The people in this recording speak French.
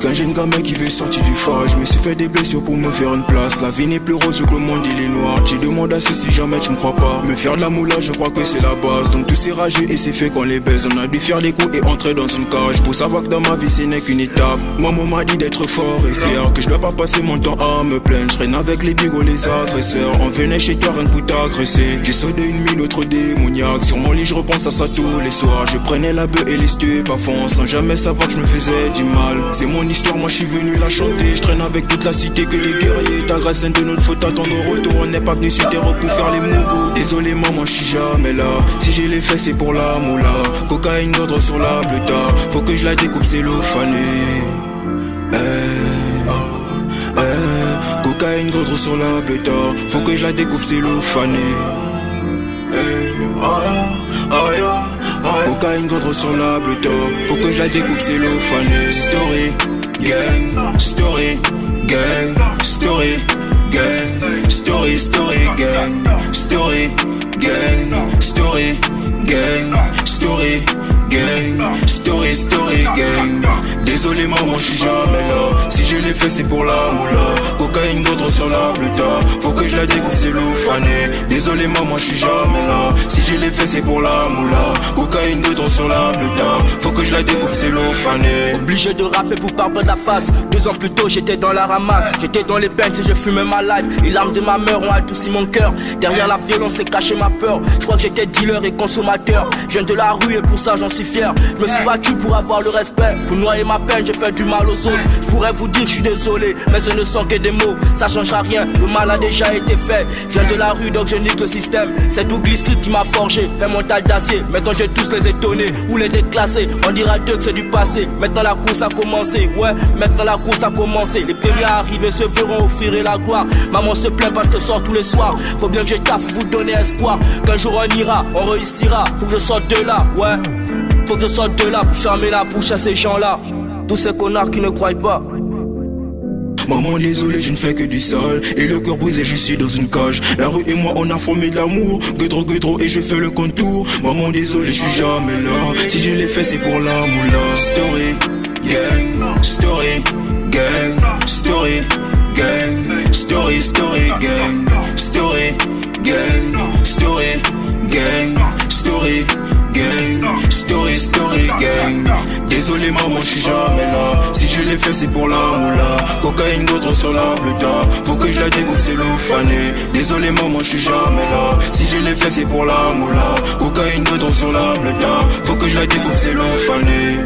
qu'un jeune gamin qui veut sortir du phare. Je me suis fait des blessures pour me faire une place. La vie n'est plus rose que le monde il est noir. Tu demandes à ceux si jamais tu me crois pas. Me faire de la moula je crois que c'est la base. Donc tous ces rageux et c'est fait qu'on les baise. On a dû faire des coups et entrer dans une cage. Pour savoir que dans ma vie ce n'est qu'une étape. Maman m'a dit d'être fort et fier, que je dois pas passer mon temps à me plaindre. Je traîne avec les bigots les agresseurs. On venait chez toi rien que pour t'agresser. J'ai soldé une mine autre démoniaque. Sur mon lit je repense à ça tous les soirs. Je prenais la bœuf et les stupes à fond sans jamais savoir que je me faisais du mal. C'est mon histoire, moi je suis venu la chanter. Je traîne avec toute la cité que les guerriers. Ta grâce de notre faute attendre au retour. On n'est pas venu sur terre pour faire les mougos. Désolé maman je suis jamais là. Si j'ai les faits c'est pour la moula. Cocaïne d'ordre sur la bleuta. Faut que je la découvre c'est l'eau fanée. Cocaïne d'ordre sur la bleuta. Faut que je la découvre c'est l'eau fanée. Cocaïne d'ordre sur la bleuta. Faut que je la découvre c'est l'eau fanée. Story, gang, story, gang, story, gang, story, story, gang, story, gang, story, gang, story, gang, story, story, gang. Désolé maman, je suis jamais là. Si je l'ai fait, c'est pour la moula. Cocaïne d'ordre sur la bleuta. Faut que je la découvre, c'est l'eau fanée. Désolé maman, je suis jamais là. Si je l'ai fait, c'est pour la moula. Cocaïne d'ordre sur la bleuta. Faut que je la découvre, c'est l'eau fanée. Obligé de rapper pour pas perdre la face. 2 ans plus tôt, j'étais dans la ramasse. J'étais dans les benches et je fumais ma life. Les larmes de ma mère ont adouci mon cœur. Derrière la violence, c'est caché ma peur. Je crois que j'étais dealer et consommateur. Je viens de la rue et pour ça, j'en suis fier. Je me suis battu pour avoir le respect. Pour noyer ma peine, j'ai fait du mal aux autres. Je pourrais vous dire que je suis désolé, mais ce ne sont que des mots. Ça changera rien, le mal a déjà été fait. Je viens de la rue donc je nique le système. C'est Douglas Street qui m'a forgé, un mental d'acier. Maintenant j'ai tous les étonnés ou les déclassés. On dira d'eux que c'est du passé. Maintenant la course a commencé, ouais, maintenant la course a commencé. Les premiers arrivés se verront offrir la gloire. Maman se plaint parce que je sors tous les soirs. Faut bien que je taffe, vous donner espoir. Qu'un jour on ira, on réussira. Faut que je sorte de là, ouais. Faut que je sorte de là pour fermer la bouche à ces gens-là. Tous ces connards qui ne croient pas. Maman désolé je ne fais que du sale. Et le cœur brisé je suis dans une cage. La rue et moi on a formé de l'amour. Guedro et je fais le contour. Maman désolé je suis jamais là. Si je l'ai fait c'est pour la moula. Story, gang, story, gang, story, gang, story, story, gang, story, gang, story, gang, story, gang, story, story, gang. Désolé maman je suis jamais là. Si je l'ai fait c'est pour la moula. Cocaïne d'autre sur la bleuta. Faut que je la découvre c'est l'eau fanée. Désolé maman je suis jamais là. Si je l'ai fait c'est pour la moula. Cocaïne d'autre sur la bleuta. Faut que je la découvre c'est l'eau fanée.